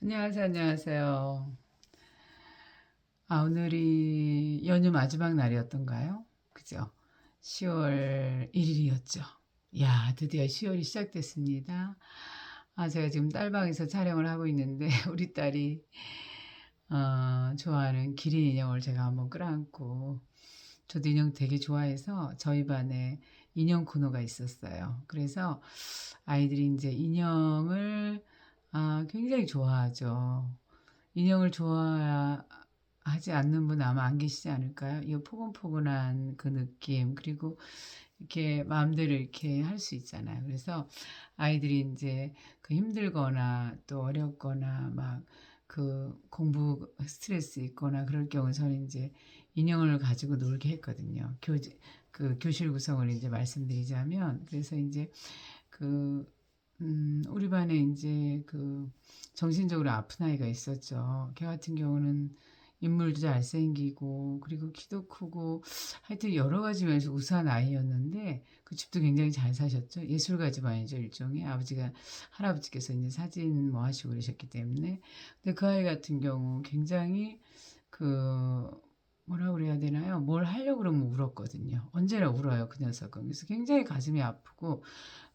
안녕하세요, 안녕하세요. 오늘이 연휴 마지막 날이었던가요? 그죠? 10월 1일이었죠. 야, 드디어 10월이 시작됐습니다. 제가 지금 딸방에서 촬영을 하고 있는데, 우리 딸이, 좋아하는 기린 인형을 제가 한번 끌어안고, 저도 인형 되게 좋아해서 저희 반에 인형 코너가 있었어요. 그래서 아이들이 이제 인형을, 굉장히 좋아하죠. 인형을 좋아하지 않는 분 아마 안 계시지 않을까요? 이 포근포근한 그 느낌, 그리고 이렇게 마음대로 이렇게 할 수 있잖아요. 그래서 아이들이 이제 그 힘들거나 또 어렵거나 막 그 공부 스트레스 있거나 그럴 경우 저는 이제 인형을 가지고 놀게 했거든요. 그 교실 구성을 이제 말씀드리자면, 그래서 이제 그 우리 반에 이제 그 정신적으로 아픈 아이가 있었죠. 걔 같은 경우는 인물도 잘생기고, 그리고 키도 크고, 하여튼 여러 가지 면에서 우수한 아이였는데, 그 집도 굉장히 잘 사셨죠. 예술가 집안이죠, 일종의. 할아버지께서 이제 사진 뭐 하시고 그러셨기 때문에. 근데 그 아이 같은 경우 굉장히 그, 뭐라 그래야 되나요? 뭘 하려고 그러면 울었거든요. 언제나 울어요, 그 녀석은. 그래서 굉장히 가슴이 아프고,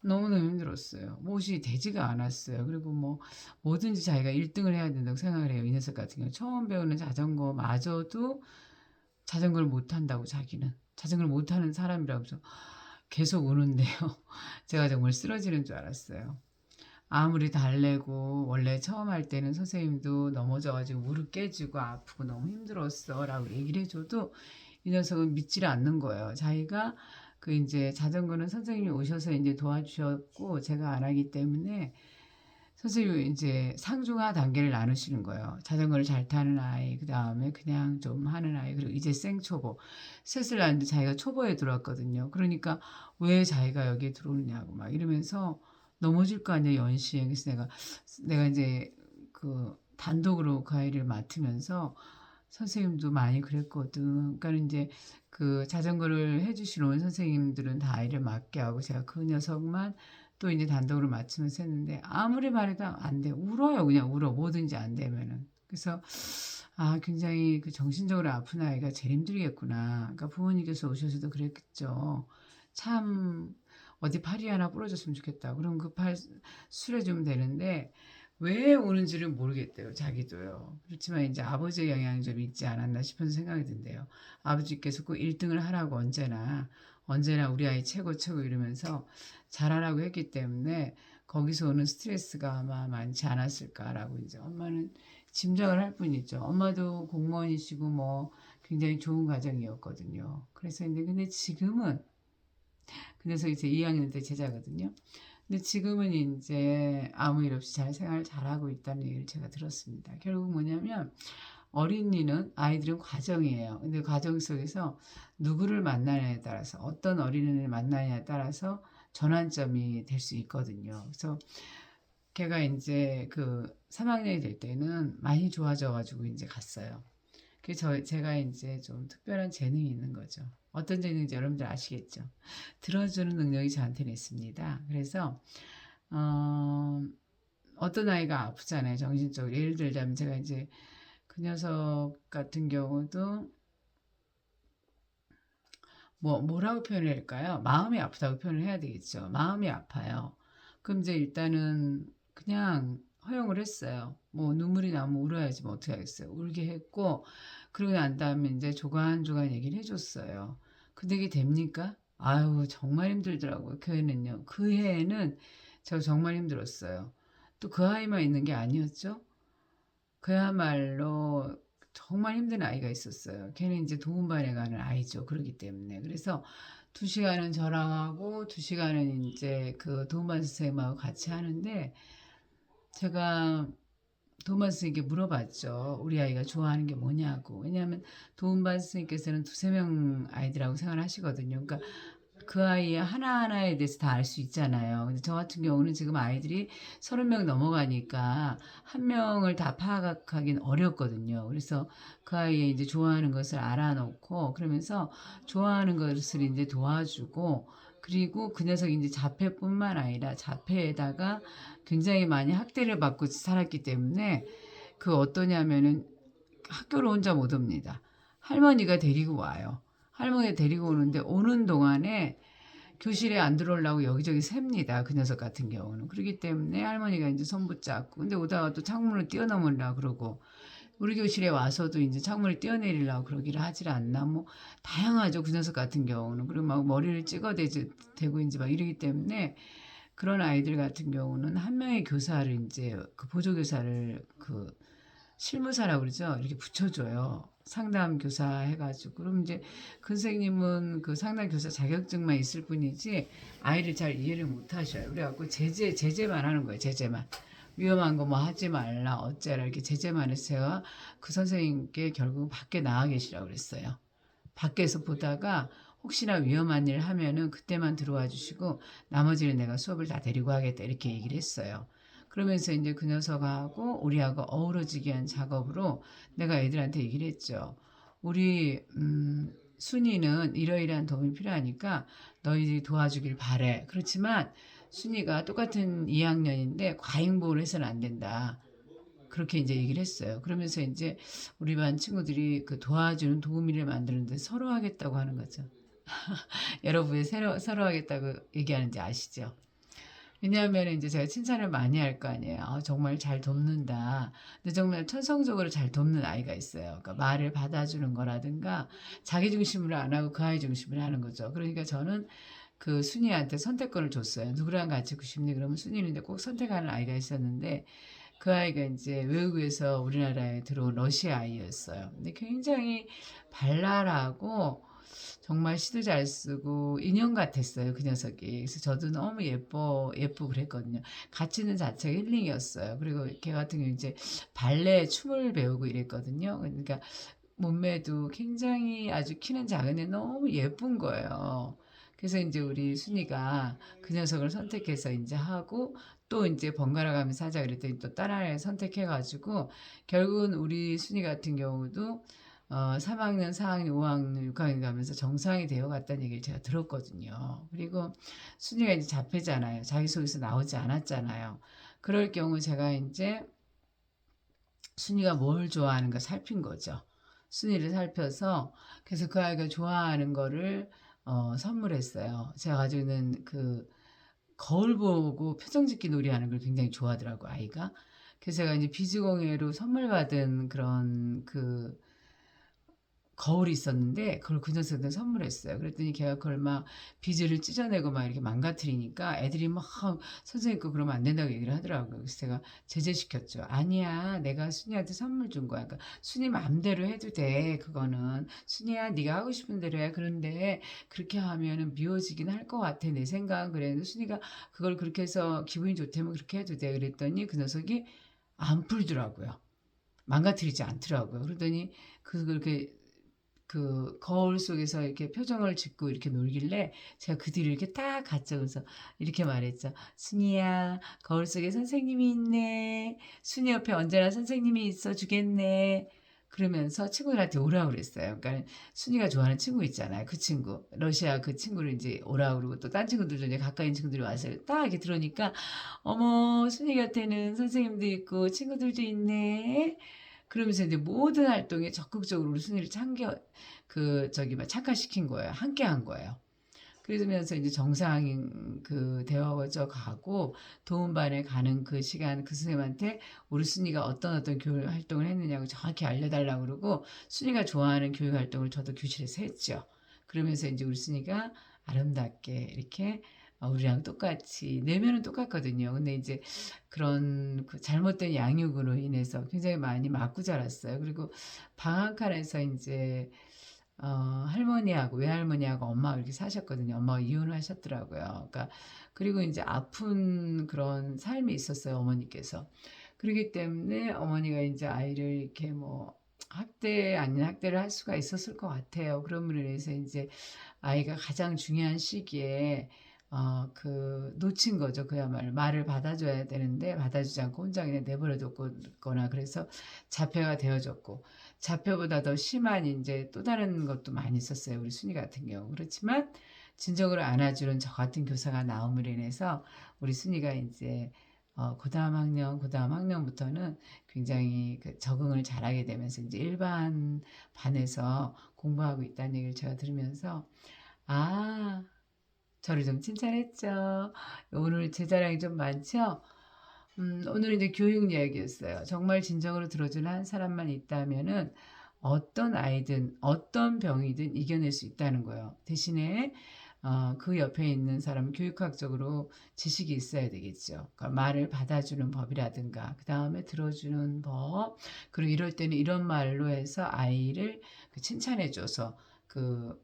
너무너무 힘들었어요. 못이 되지가 않았어요. 그리고 뭐 뭐든지 자기가 1등을 해야 된다고 생각을 해요. 이 녀석 같은 경우 처음 배우는 자전거마저도 자전거를 못한다고 자기는. 자전거를 못하는 사람이라면서 계속 우는데요. 제가 정말 쓰러지는 줄 알았어요. 아무리 달래고 원래 처음 할 때는 선생님도 넘어져가지고 무릎 깨지고 아프고 너무 힘들었어 라고 얘기를 해줘도 이 녀석은 믿지를 않는 거예요. 자기가 그 이제 자전거는 선생님이 오셔서 이제 도와주셨고 제가 안 하기 때문에 선생님이 이제 상중하 단계를 나누시는 거예요. 자전거를 잘 타는 아이, 그 다음에 그냥 좀 하는 아이, 그리고 이제 생초보. 셋을 낳는데 자기가 초보에 들어왔거든요. 그러니까 왜 자기가 여기에 들어오느냐고 막 이러면서 넘어질 거 아니야, 연시에. 그래서 내가 이제 그 단독으로 그 아이를 맡으면서 선생님도 많이 그랬거든. 그러니까 이제 그 자전거를 해주시러 온 선생님들은 다 아이를 맡게 하고 제가 그 녀석만 또 이제 단독으로 맞추면서 했는데 아무리 말해도 안 돼. 울어요. 그냥 울어. 뭐든지 안 되면은. 그래서 굉장히 그 정신적으로 아픈 아이가 제일 힘들겠구나. 그러니까 부모님께서 오셔서도 그랬겠죠. 참 어디 팔이 하나 부러졌으면 좋겠다. 그럼 그 팔 수술해주면 되는데 왜 우는지를 모르겠대요. 자기도요. 그렇지만 이제 아버지의 영향이 좀 있지 않았나 싶은 생각이 든대요. 아버지께서 꼭 1등을 하라고 언제나 우리 아이 최고 최고 이러면서 잘하라고 했기 때문에 거기서 오는 스트레스가 아마 많지 않았을까라고 이제 엄마는 짐작을 할 뿐이죠. 엄마도 공무원이시고 뭐 굉장히 좋은 가정이었거든요. 그래서 이제 근데 지금은 그래서 이제 2학년 때 제자거든요. 근데 지금은 이제 아무 일 없이 잘 생활 잘하고 있다는 얘기를 제가 들었습니다. 결국 뭐냐면 어린이는 아이들은 과정이에요. 근데 과정 속에서 누구를 만나냐에 따라서 어떤 어린이를 만나냐에 따라서 전환점이 될 수 있거든요. 그래서 걔가 이제 그 3학년이 될 때는 많이 좋아져 가지고 이제 갔어요. 제가 이제 좀 특별한 재능이 있는 거죠. 어떤 재능인지 여러분들 아시겠죠? 들어주는 능력이 저한테는 있습니다. 그래서 어, 어떤 아이가 아프잖아요. 정신적으로. 예를 들자면 제가 이제 그 녀석 같은 경우도 뭐라고 표현해야 할까요? 마음이 아프다고 표현을 해야 되겠죠. 마음이 아파요. 그럼 이제 일단은 그냥 허용을 했어요. 뭐 눈물이 나면 울어야지 뭐 어떻게 하겠어요. 울게 했고 그러고 난 다음에 이제 조간조간 얘기를 해줬어요. 근데 이게 됩니까? 아유 정말 힘들더라고요. 그 해는요. 그 해에는 저 정말 힘들었어요. 또 그 아이만 있는 게 아니었죠. 그야말로 정말 힘든 아이가 있었어요. 걔는 이제 도움반에 가는 아이죠. 그러기 때문에. 그래서 2시간은 저랑 하고 2시간은 이제 그 도움반 선생님하고 같이 하는데 제가 도움반 선생님께 물어봤죠. 우리 아이가 좋아하는 게 뭐냐고. 왜냐하면 도움반 선생님께서는 두세 명 아이들하고 생활하시거든요. 그러니까 그 아이의 하나하나에 대해서 다 알 수 있잖아요. 근데 저 같은 경우는 지금 아이들이 30명 넘어가니까 한 명을 다 파악하기는 어렵거든요. 그래서 그 아이의 이제 좋아하는 것을 알아놓고 그러면서 좋아하는 것을 이제 도와주고 그리고 그 녀석이 이제 자폐뿐만 아니라 자폐에다가 굉장히 많이 학대를 받고 살았기 때문에 그 어떠냐면은 학교를 혼자 못 옵니다. 할머니가 데리고 와요. 할머니가 데리고 오는데 오는 동안에 교실에 안 들어오려고 여기저기 셉니다. 그 녀석 같은 경우는. 그렇기 때문에 할머니가 이제 손 붙잡고 근데 오다가 또 창문을 뛰어넘으려고 그러고 우리 교실에 와서도 이제 창문을 뛰어내리려고 그러기를 하질 않나 뭐 다양하죠. 그 녀석 같은 경우는. 그리고 막 머리를 찍어대고 이제 막 이러기 때문에 그런 아이들 같은 경우는 한 명의 교사를 이제 그 보조교사를 그 실무사라고 그러죠. 이렇게 붙여줘요. 상담 교사 해가지고. 그럼 이제 그 선생님은 그 상담 교사 자격증만 있을 뿐이지 아이를 잘 이해를 못 하셔요. 그래갖고 제재만 하는 거예요. 제재만. 위험한 거 뭐 하지 말라, 어째라 이렇게 제재만 해서 제가 그 선생님께 결국 밖에 나가 계시라고 그랬어요. 밖에서 보다가 혹시나 위험한 일 하면은 그때만 들어와 주시고 나머지는 내가 수업을 다 데리고 하겠다 이렇게 얘기를 했어요. 그러면서 이제 그 녀석하고 우리하고 어우러지게 한 작업으로 내가 애들한테 얘기를 했죠. 우리 순이는 이러이러한 도움이 필요하니까 너희들이 도와주길 바래. 그렇지만 순이가 똑같은 2학년인데 과잉보호를 해서는 안 된다. 그렇게 이제 얘기를 했어요. 그러면서 이제 우리 반 친구들이 그 도와주는 도우미를 만드는데 서로 하겠다고 하는 거죠. 여러분이 서로 하겠다고 얘기하는지 아시죠? 왜냐하면 이제 제가 칭찬을 많이 할 거 아니에요. 정말 잘 돕는다. 근데 정말 천성적으로 잘 돕는 아이가 있어요. 그러니까 말을 받아주는 거라든가 자기 중심으로 안 하고 그 아이 중심으로 하는 거죠. 그러니까 저는 그 순이한테 선택권을 줬어요. 누구랑 같이 있고 싶니? 그러면 순이는 이제 꼭 선택하는 아이가 있었는데 그 아이가 이제 외국에서 우리나라에 들어온 러시아 아이였어요. 근데 굉장히 발랄하고 정말 시도 잘 쓰고 인형 같았어요. 그 녀석이. 그래서 저도 너무 예쁘고 그랬거든요. 같이 있는 자체가 힐링이었어요. 그리고 걔 같은 경우 이제 발레 춤을 배우고 이랬거든요. 그러니까 몸매도 굉장히 아주 키는 작은데 너무 예쁜 거예요. 그래서 이제 우리 순이가 그 녀석을 선택해서 이제 하고 또 이제 번갈아 가면서 하자 그랬더니 또 딸아이를 선택해가지고 결국은 우리 순이 같은 경우도 3학년, 4학년, 5학년, 6학년 가면서 정상이 되어 갔다는 얘기를 제가 들었거든요. 그리고 순이가 이제 자폐잖아요. 자기 속에서 나오지 않았잖아요. 그럴 경우 제가 이제 순이가 뭘 좋아하는가 살핀 거죠. 순이를 살펴서 그래서 그 아이가 좋아하는 거를 선물했어요. 제가 가지고 있는 그 거울 보고 표정 짓기 놀이하는 걸 굉장히 좋아하더라고 아이가. 그래서 제가 이제 비즈공예로 선물 받은 그런 그 거울이 있었는데 그걸 그 녀석한테 선물했어요. 그랬더니 걔가 그걸 막 비즈를 찢어내고 막 이렇게 망가뜨리니까 애들이 막 선생님 거 그러면 안 된다고 얘기를 하더라고요. 그래서 제가 제재시켰죠. 아니야, 내가 순이한테 선물 준 거야. 그러니까 순이 마음대로 해도 돼. 그거는 순이야, 네가 하고 싶은 대로 해. 그런데 그렇게 하면은 미워지긴 할 것 같아. 내 생각은 그래. 순이가 그걸 그렇게 해서 기분이 좋다면 그렇게 해도 돼. 그랬더니 그 녀석이 안 풀더라고요. 망가뜨리지 않더라고요. 그러더니 그렇게 그 거울 속에서 이렇게 표정을 짓고 이렇게 놀길래 제가 그 뒤를 이렇게 딱 갔죠. 이렇게 말했죠. 순이야, 거울 속에 선생님이 있네. 순이 옆에 언제나 선생님이 있어 주겠네. 그러면서 친구들한테 오라고 그랬어요. 그러니까 순이가 좋아하는 친구 있잖아요. 그 친구. 러시아 그 친구를 이제 오라고 그러고 또 딴 친구들도 이제 가까이 있는 친구들이 와서 딱 이렇게 들으니까 어머, 순이 곁에는 선생님도 있고 친구들도 있네. 그러면서 이제 모든 활동에 적극적으로 우리 순이를 착화시킨 거예요. 함께 한 거예요. 그러면서 이제 정상인 그 대화거저 가고 도움반에 가는 그 시간 그 선생님한테 우리 순이가 어떤 교육 활동을 했느냐고 정확히 알려달라고 그러고 순이가 좋아하는 교육 활동을 저도 교실에서 했죠. 그러면서 이제 우리 순이가 아름답게 이렇게 우리랑 똑같이 내면은 똑같거든요. 근데 이제 그런 그 잘못된 양육으로 인해서 굉장히 많이 맞고 자랐어요. 그리고 방학간에서 이제 할머니하고 외할머니하고 엄마가 이렇게 사셨거든요. 엄마가 이혼을 하셨더라고요. 그러니까 그리고 이제 아픈 그런 삶이 있었어요. 어머니께서. 그렇기 때문에 어머니가 이제 아이를 이렇게 뭐 학대 아닌 학대를 할 수가 있었을 것 같아요. 그러므로 인해서 이제 아이가 가장 중요한 시기에 그 놓친 거죠. 그야말로 말을 받아줘야 되는데 받아주지 않고 혼자 그냥 내버려 뒀거나 그래서 자폐가 되어졌고 자폐보다 더 심한 이제 또 다른 것도 많이 있었어요. 우리 순이 같은 경우. 그렇지만 진정으로 안아주는 저 같은 교사가 나옴으로 인해서 우리 순이가 이제 고다음 학년부터는 굉장히 그 적응을 잘하게 되면서 이제 일반 반에서 공부하고 있다는 얘기를 제가 들으면서 아, 저를 좀 칭찬했죠. 오늘 제 자랑이 좀 많죠? 오늘 이제 교육 이야기였어요. 정말 진정으로 들어주는 한 사람만 있다면은 어떤 아이든 어떤 병이든 이겨낼 수 있다는 거예요. 대신에 그 옆에 있는 사람은 교육학적으로 지식이 있어야 되겠죠. 그러니까 말을 받아주는 법이라든가 그 다음에 들어주는 법 그리고 이럴 때는 이런 말로 해서 아이를 칭찬해줘서 그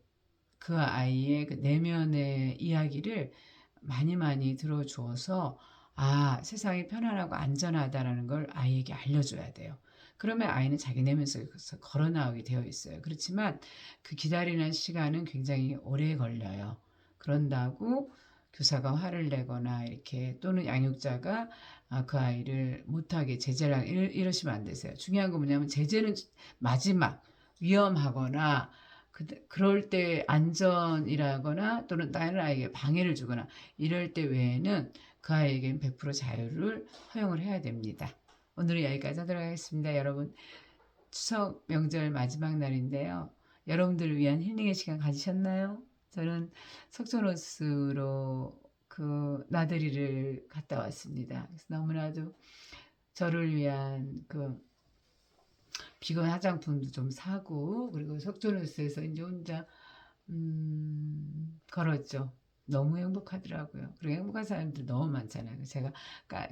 아이의 그 내면의 이야기를 많이 많이 들어주어서 아, 세상이 편안하고 안전하다라는 걸 아이에게 알려줘야 돼요. 그러면 아이는 자기 내면 속에서 걸어 나오게 되어 있어요. 그렇지만 그 기다리는 시간은 굉장히 오래 걸려요. 그런다고 교사가 화를 내거나 이렇게 또는 양육자가 그 아이를 못하게 제재를 이러시면 안 되세요. 중요한 건 뭐냐면 제재는 마지막 위험하거나 그럴 때 안전이라거나 또는 다른 아이에게 방해를 주거나 이럴 때 외에는 그 아이에게는 100% 자유를 허용을 해야 됩니다. 오늘은 여기까지 하도록 하겠습니다. 여러분 추석 명절 마지막 날인데요. 여러분들을 위한 힐링의 시간 가지셨나요? 저는 석촌호수로 그 나들이를 갔다 왔습니다. 그래서 너무나도 저를 위한 그 비건 화장품도 좀 사고 그리고 석촌호수에서 이제 혼자 걸었죠. 너무 행복하더라고요. 그리고 행복한 사람들 너무 많잖아요. 제가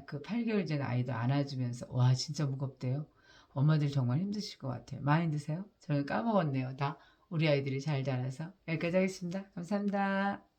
그 8개월 전 아이도 안아주면서 와 진짜 무겁대요. 엄마들 정말 힘드실 것 같아요. 많이 힘드세요? 저는 까먹었네요. 다 우리 아이들이 잘 자라서 여기까지 하겠습니다. 감사합니다.